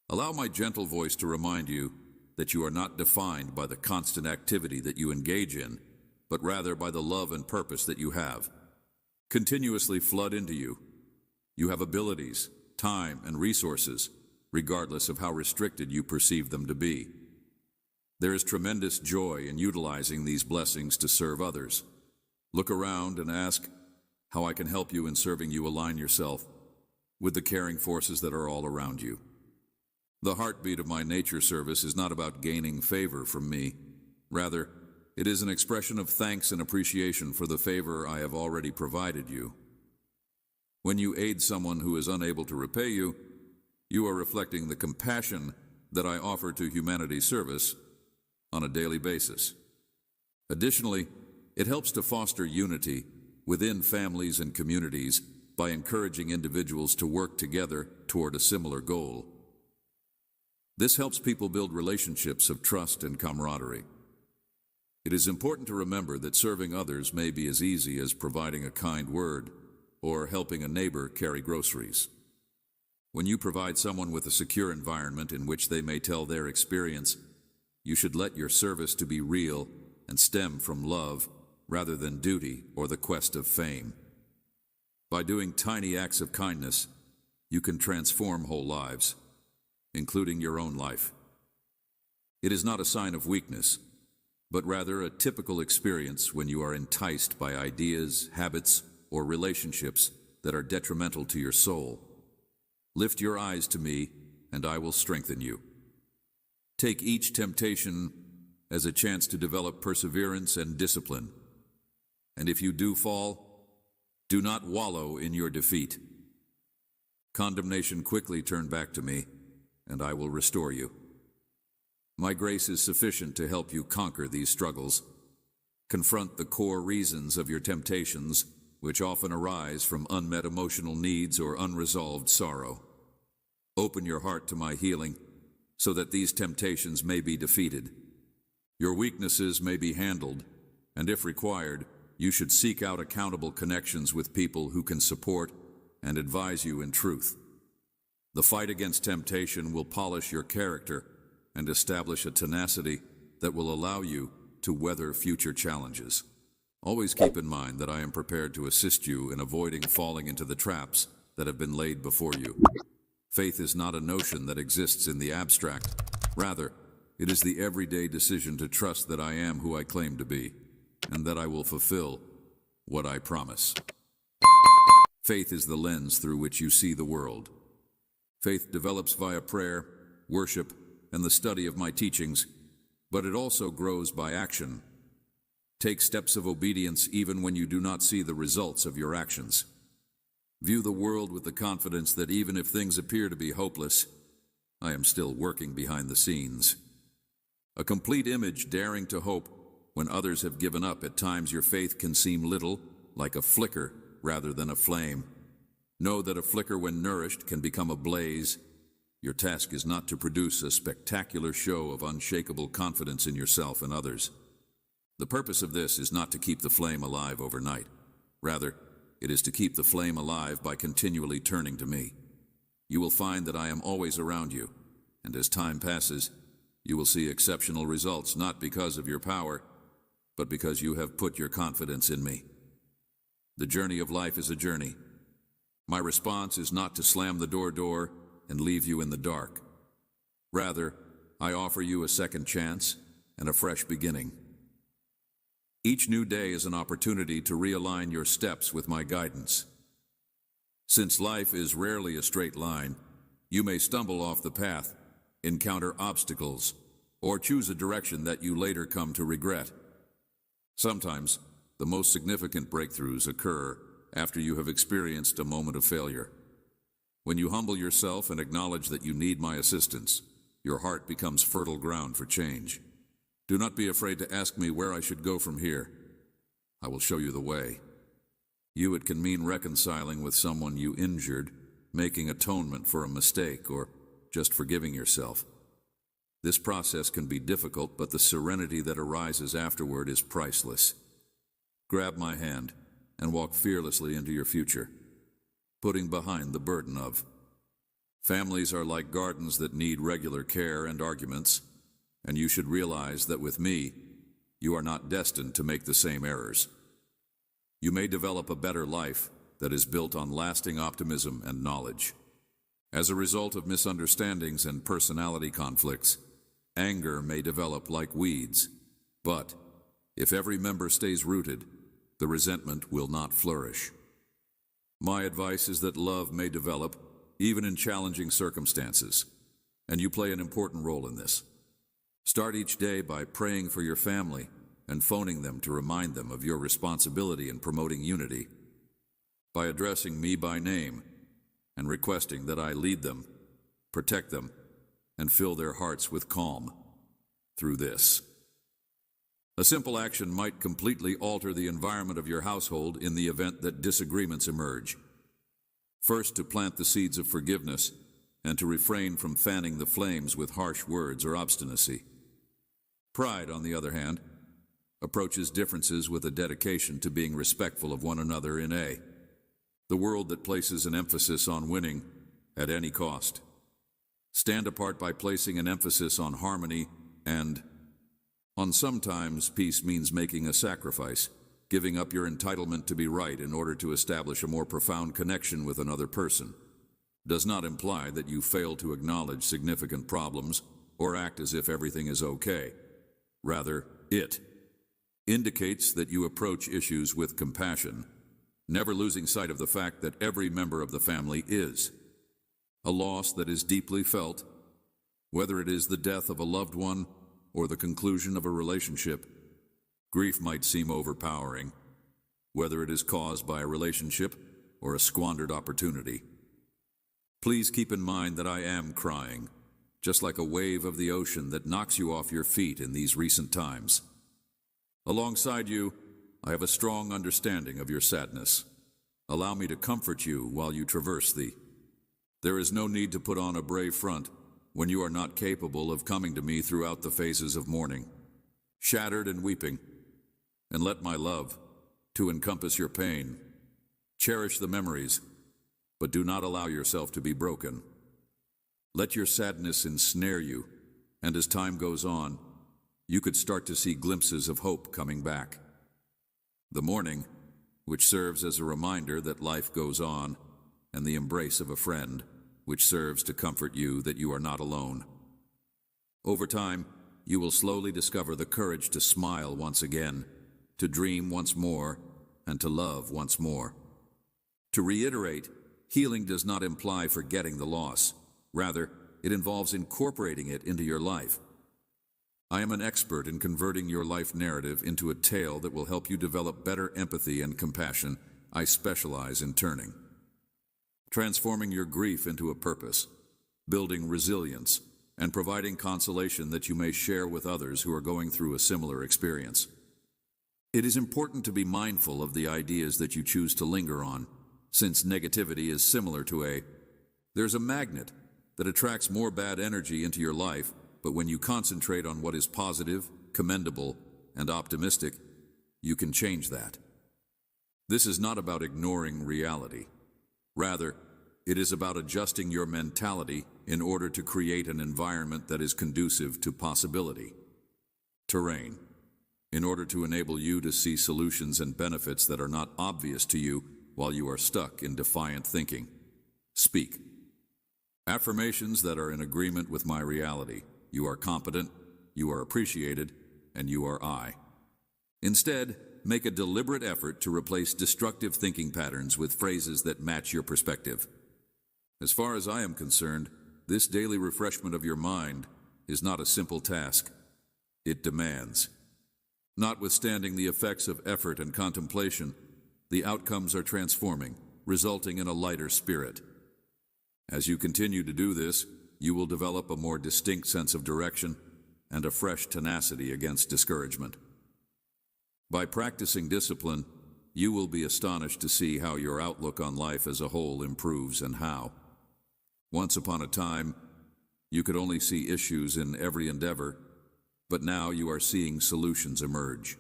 Allow my gentle voice to remind you that you are not defined by the constant activity that you engage in, but rather by the love and purpose that you have. Continuously flood into you. You have abilities, time, and resources, regardless of how restricted you perceive them to be. There is tremendous joy in utilizing these blessings to serve others. Look around and ask how I can help you in serving you. Align yourself with the caring forces that are all around you. The heartbeat of my nature service is not about gaining favor from me. Rather, it is an expression of thanks and appreciation for the favor I have already provided you. When you aid someone who is unable to repay you, you are reflecting the compassion that I offer to humanity's service on a daily basis. Additionally, it helps to foster unity within families and communities by encouraging individuals to work together toward a similar goal. This helps people build relationships of trust and camaraderie. It is important to remember that serving others may be as easy as providing a kind word or helping a neighbor carry groceries. When you provide someone with a secure environment in which they may tell their experience, you should let your service to be real and stem from love rather than duty or the quest of fame. By doing tiny acts of kindness, you can transform whole lives, including your own life. It is not a sign of weakness, but rather a typical experience when you are enticed by ideas, habits, or relationships that are detrimental to your soul. Lift your eyes to me, and I will strengthen you. Take each temptation as a chance to develop perseverance and discipline. And if you do fall, do not wallow in your defeat. Condemnation quickly turn back to me, and I will restore you. My grace is sufficient to help you conquer these struggles. Confront the core reasons of your temptations, which often arise from unmet emotional needs or unresolved sorrow. Open your heart to my healing, so that these temptations may be defeated. Your weaknesses may be handled, and if required, you should seek out accountable connections with people who can support and advise you in truth. The fight against temptation will polish your character and establish a tenacity that will allow you to weather future challenges. Always keep in mind that I am prepared to assist you in avoiding falling into the traps that have been laid before you. Faith is not a notion that exists in the abstract. Rather, it is the everyday decision to trust that I am who I claim to be, and that I will fulfill what I promise. Faith is the lens through which you see the world. Faith develops via prayer, worship, and the study of my teachings, but it also grows by action. Take steps of obedience even when you do not see the results of your actions. View the world with the confidence that even if things appear to be hopeless, I am still working behind the scenes. A complete image daring to hope when others have given up. At times your faith can seem little, like a flicker rather than a flame. Know that a flicker, when nourished, can become a blaze. Your task is not to produce a spectacular show of unshakable confidence in yourself and others. The purpose of this is not to keep the flame alive overnight. Rather, it is to keep the flame alive by continually turning to me. You will find that I am always around you, and as time passes, you will see exceptional results, not because of your power, but because you have put your confidence in me. The journey of life is a journey. My response is not to slam the door and leave you in the dark. Rather, I offer you a second chance and a fresh beginning. Each new day is an opportunity to realign your steps with my guidance. Since life is rarely a straight line, you may stumble off the path, encounter obstacles, or choose a direction that you later come to regret. Sometimes, the most significant breakthroughs occur after you have experienced a moment of failure. When you humble yourself and acknowledge that you need my assistance, your heart becomes fertile ground for change. Do not be afraid to ask me where I should go from here. I will show you the way. It can mean reconciling with someone you injured, making atonement for a mistake, or just forgiving yourself. This process can be difficult, but the serenity that arises afterward is priceless. Grab my hand and walk fearlessly into your future, putting behind the burden of. Families are like gardens that need regular care and arguments, and you should realize that with me, you are not destined to make the same errors. You may develop a better life that is built on lasting optimism and knowledge. As a result of misunderstandings and personality conflicts, anger may develop like weeds, but if every member stays rooted, the resentment will not flourish. My advice is that love may develop even in challenging circumstances, and you play an important role in this. Start each day by praying for your family and phoning them to remind them of your responsibility in promoting unity. By addressing me by name and requesting that I lead them, protect them, and fill their hearts with calm through this. A simple action might completely alter the environment of your household in the event that disagreements emerge. First, to plant the seeds of forgiveness and to refrain from fanning the flames with harsh words or obstinacy. Pride, on the other hand, approaches differences with a dedication to being respectful of one another in the world that places an emphasis on winning at any cost. Stand apart by placing an emphasis on harmony and sometimes peace means making a sacrifice, giving up your entitlement to be right in order to establish a more profound connection with another person. does not imply that you fail to acknowledge significant problems or act as if everything is okay. Rather, it indicates that you approach issues with compassion, never losing sight of the fact that every member of the family is a loss that is deeply felt, whether it is the death of a loved one or the conclusion of a relationship. Grief might seem overpowering, whether it is caused by a relationship or a squandered opportunity. Please keep in mind that I am crying, just like a wave of the ocean that knocks you off your feet in these recent times. Alongside you, I have a strong understanding of your sadness. Allow me to comfort you while you traverse There is no need to put on a brave front when you are not capable of coming to me throughout the phases of mourning, shattered and weeping, and let my love to encompass your pain. Cherish the memories, but do not allow yourself to be broken. Let your sadness ensnare you, and as time goes on, you could start to see glimpses of hope coming back. The mourning, which serves as a reminder that life goes on, and the embrace of a friend, which serves to comfort you that you are not alone. Over time, you will slowly discover the courage to smile once again, to dream once more, and to love once more. To reiterate, healing does not imply forgetting the loss. Rather, it involves incorporating it into your life. I am an expert in converting your life narrative into a tale that will help you develop better empathy and compassion. I specialize in transforming your grief into a purpose, building resilience, and providing consolation that you may share with others who are going through a similar experience. It is important to be mindful of the ideas that you choose to linger on, since negativity is similar to there's a magnet that attracts more bad energy into your life, but when you concentrate on what is positive, commendable, and optimistic, you can change that. This is not about ignoring reality. Rather, it is about adjusting your mentality in order to create an environment that is conducive to possibility. Terrain, in order to enable you to see solutions and benefits that are not obvious to you while you are stuck in defiant thinking. Speak. Affirmations that are in agreement with my reality. You are competent, you are appreciated, and you are I. Instead, make a deliberate effort to replace destructive thinking patterns with phrases that match your perspective. As far as I am concerned, this daily refreshment of your mind is not a simple task. It demands. Notwithstanding the effects of effort and contemplation, the outcomes are transforming, resulting in a lighter spirit. As you continue to do this, you will develop a more distinct sense of direction and a fresh tenacity against discouragement. By practicing discipline, you will be astonished to see how your outlook on life as a whole improves and how. Once upon a time, you could only see issues in every endeavor, but now you are seeing solutions emerge.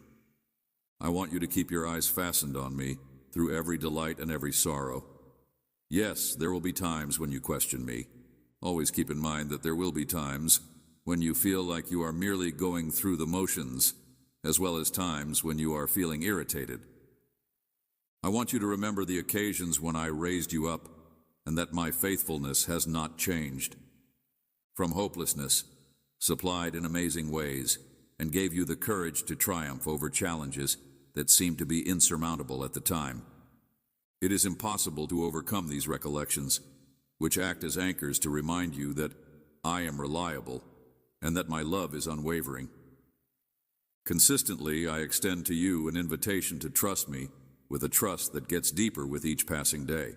I want you to keep your eyes fastened on me through every delight and every sorrow. Yes, there will be times when you question me. Always keep in mind that there will be times when you feel like you are merely going through the motions, as well as times when you are feeling irritated. I want you to remember the occasions when I raised you up and that my faithfulness has not changed. From hopelessness, supplied in amazing ways, and gave you the courage to triumph over challenges that seemed to be insurmountable at the time. It is impossible to overcome these recollections, which act as anchors to remind you that I am reliable and that my love is unwavering. Consistently, I extend to you an invitation to trust me with a trust that gets deeper with each passing day.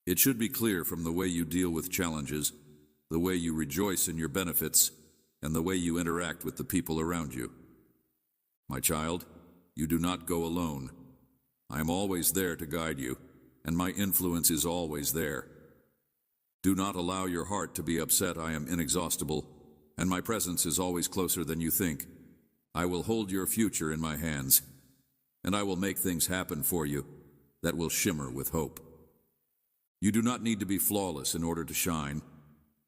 It should be clear from the way you deal with challenges, the way you rejoice in your benefits, and the way you interact with the people around you. My child, you do not go alone. I am always there to guide you, and my influence is always there. Do not allow your heart to be upset. I am inexhaustible, and my presence is always closer than you think. I will hold your future in my hands, and I will make things happen for you that will shimmer with hope. You do not need to be flawless in order to shine.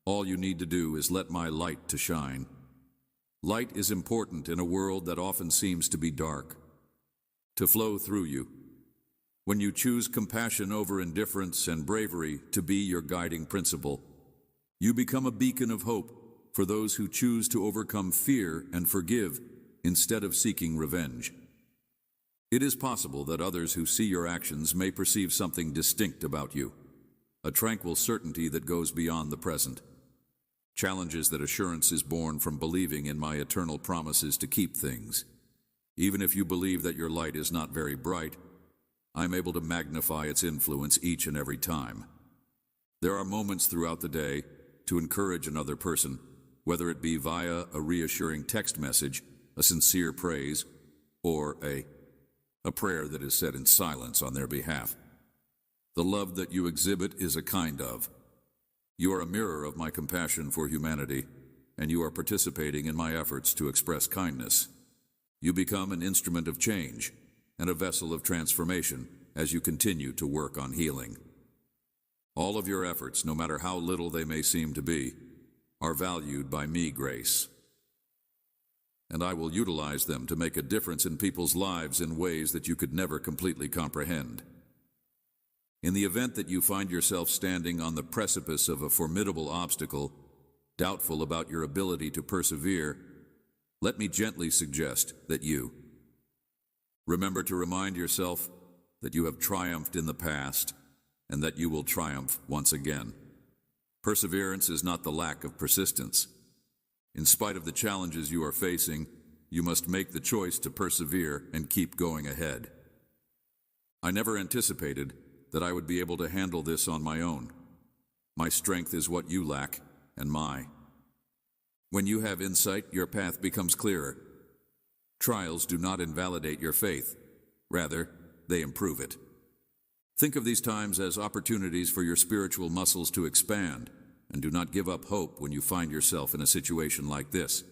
All you need to do is let my light to shine. Light is important in a world that often seems to be dark. To flow through you, When you choose compassion over indifference and bravery to be your guiding principle, you become a beacon of hope for those who choose to overcome fear and forgive instead of seeking revenge. It is possible that others who see your actions may perceive something distinct about you, a tranquil certainty that goes beyond the present. Challenges that assurance is born from believing in my eternal promises to keep things. Even if you believe that your light is not very bright, I'm able to magnify its influence each and every time. There are moments throughout the day to encourage another person, whether it be via a reassuring text message, a sincere praise, or a prayer that is said in silence on their behalf. The love that you exhibit is a kind of. You are a mirror of my compassion for humanity, and you are participating in my efforts to express kindness. You become an instrument of change and a vessel of transformation as you continue to work on healing. All of your efforts, no matter how little they may seem to be, are valued by me, Grace. And I will utilize them to make a difference in people's lives in ways that you could never completely comprehend. In the event that you find yourself standing on the precipice of a formidable obstacle, doubtful about your ability to persevere, let me gently suggest that you remember to remind yourself that you have triumphed in the past and that you will triumph once again. Perseverance is not the lack of persistence. In spite of the challenges you are facing, you must make the choice to persevere and keep going ahead. I never anticipated that I would be able to handle this on my own. My strength is what you lack, and when you have insight, your path becomes clearer. Trials do not invalidate your faith. Rather, they improve it. Think of these times as opportunities for your spiritual muscles to expand, and do not give up hope when you find yourself in a situation like this.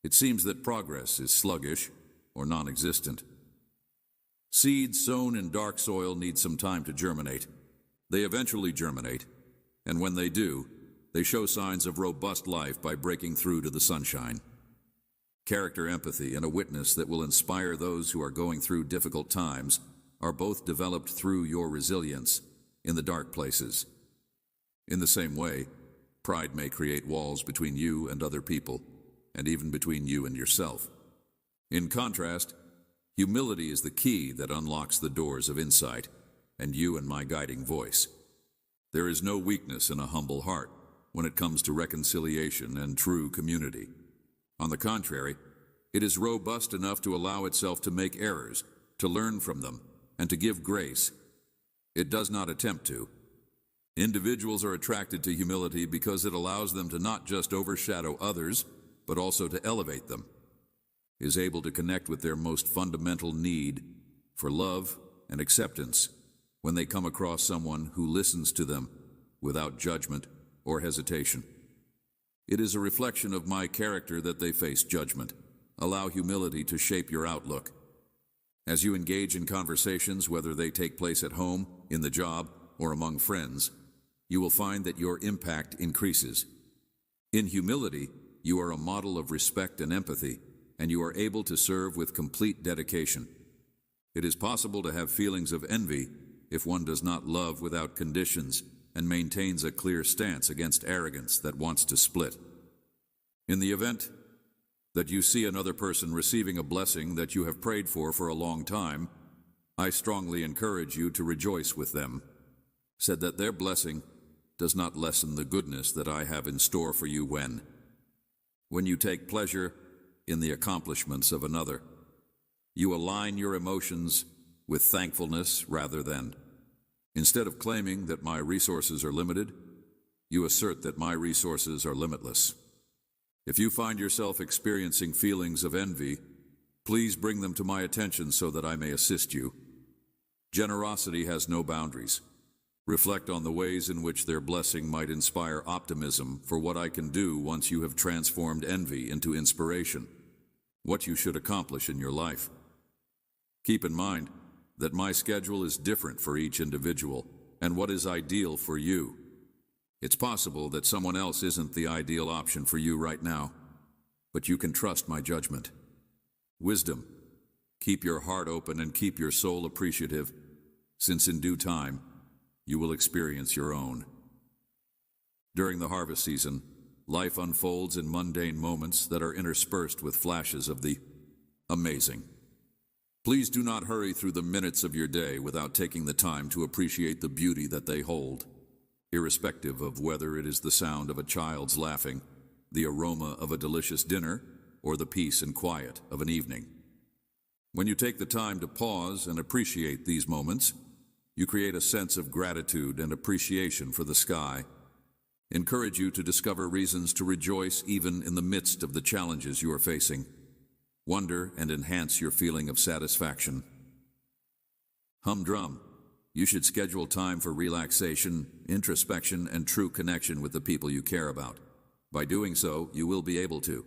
It seems that progress is sluggish or non-existent. Seeds sown in dark soil need some time to germinate. They eventually germinate, and when they do, they show signs of robust life by breaking through to the sunshine. Character, empathy, and a witness that will inspire those who are going through difficult times are both developed through your resilience in the dark places. In the same way, pride may create walls between you and other people, and even between you and yourself. In contrast, humility is the key that unlocks the doors of insight, and you and my guiding voice. There is no weakness in a humble heart when it comes to reconciliation and true community. On the contrary, it is robust enough to allow itself to make errors, to learn from them, and to give grace. It does not attempt to. Individuals are attracted to humility because it allows them to not just overshadow others, but also to elevate them, is able to connect with their most fundamental need for love and acceptance when they come across someone who listens to them without judgment or hesitation. It is a reflection of my character that they face judgment. Allow humility to shape your outlook. As you engage in conversations, whether they take place at home, in the job, or among friends, you will find that your impact increases. In humility, you are a model of respect and empathy, and you are able to serve with complete dedication. It is possible to have feelings of envy if one does not love without conditions and maintains a clear stance against arrogance that wants to split. In the event that you see another person receiving a blessing that you have prayed for a long time, I strongly encourage you to rejoice with them, said that their blessing does not lessen the goodness that I have in store for you when you take pleasure in the accomplishments of another. You align your emotions with thankfulness rather than. Instead of claiming that my resources are limited, you assert that my resources are limitless. If you find yourself experiencing feelings of envy, please bring them to my attention so that I may assist you. Generosity has no boundaries. Reflect on the ways in which their blessing might inspire optimism for what I can do once you have transformed envy into inspiration, what you should accomplish in your life. Keep in mind that my schedule is different for each individual and what is ideal for you. It's possible that someone else isn't the ideal option for you right now, but you can trust my judgment. Wisdom. Keep your heart open and keep your soul appreciative. since in due time you will experience your own. During the harvest season, life unfolds in mundane moments that are interspersed with flashes of the amazing. Please do not hurry through the minutes of your day without taking the time to appreciate the beauty that they hold, irrespective of whether it is the sound of a child's laughing, the aroma of a delicious dinner, or the peace and quiet of an evening. When you take the time to pause and appreciate these moments, you create a sense of gratitude and appreciation for the sky. Encourage you to discover reasons to rejoice even in the midst of the challenges you are facing. Wonder and enhance your feeling of satisfaction. Humdrum, you should schedule time for relaxation, introspection, and true connection with the people you care about. By doing so, you will be able to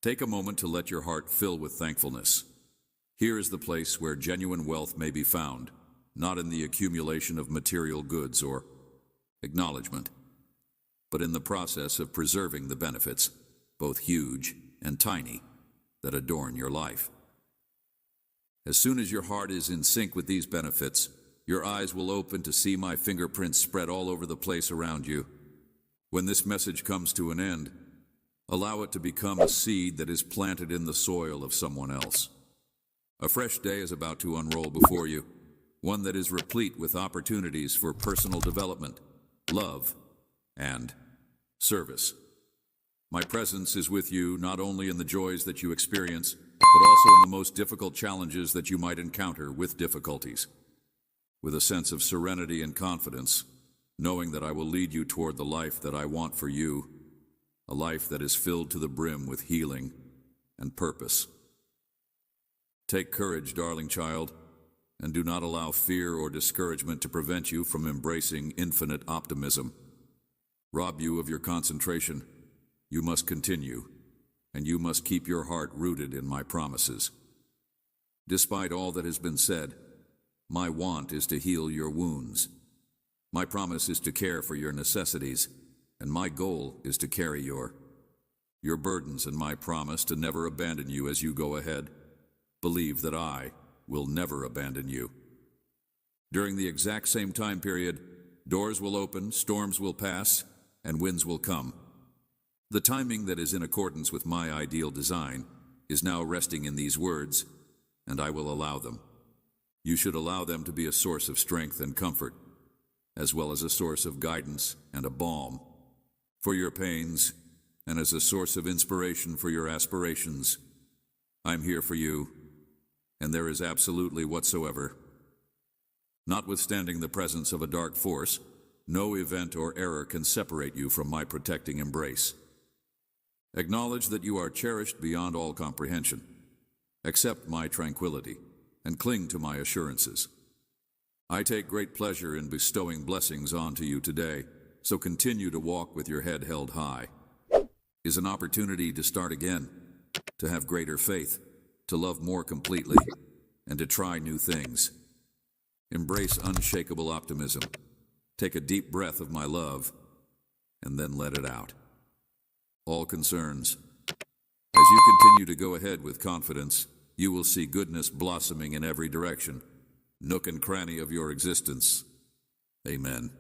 take a moment to let your heart fill with thankfulness. Here is the place where genuine wealth may be found, not in the accumulation of material goods or acknowledgement, but in the process of preserving the benefits, both huge and tiny, that adorn your life. As soon as your heart is in sync with these benefits, your eyes will open to see my fingerprints spread all over the place around you. When this message comes to an end, allow it to become a seed that is planted in the soil of someone else. A fresh day is about to unroll before you, one that is replete with opportunities for personal development, love, and service. My presence is with you not only in the joys that you experience, but also in the most difficult challenges that you might encounter with difficulties. With a sense of serenity and confidence, knowing that I will lead you toward the life that I want for you, a life that is filled to the brim with healing and purpose. Take courage, darling child, and do not allow fear or discouragement to prevent you from embracing infinite optimism. Rob you of your concentration. You must continue, and you must keep your heart rooted in my promises. Despite all that has been said, my want is to heal your wounds. My promise is to care for your necessities, and my goal is to carry your burdens, and my promise to never abandon you as you go ahead. Believe that I will never abandon you. During the exact same time period, doors will open, storms will pass, and winds will come. The timing that is in accordance with my ideal design is now resting in these words, and I will allow them. You should allow them to be a source of strength and comfort, as well as a source of guidance and a balm for your pains, and as a source of inspiration for your aspirations. I'm here for you, and there is absolutely whatsoever. Notwithstanding the presence of a dark force, no event or error can separate you from my protecting embrace. Acknowledge that you are cherished beyond all comprehension. Accept my tranquility and cling to my assurances. I take great pleasure in bestowing blessings onto you today, so continue to walk with your head held high. Is an opportunity to start again, to have greater faith, to love more completely, and to try new things. Embrace unshakable optimism. Take a deep breath of my love, and then let it out. All concerns. As you continue to go ahead with confidence, you will see goodness blossoming in every direction, nook and cranny of your existence. Amen.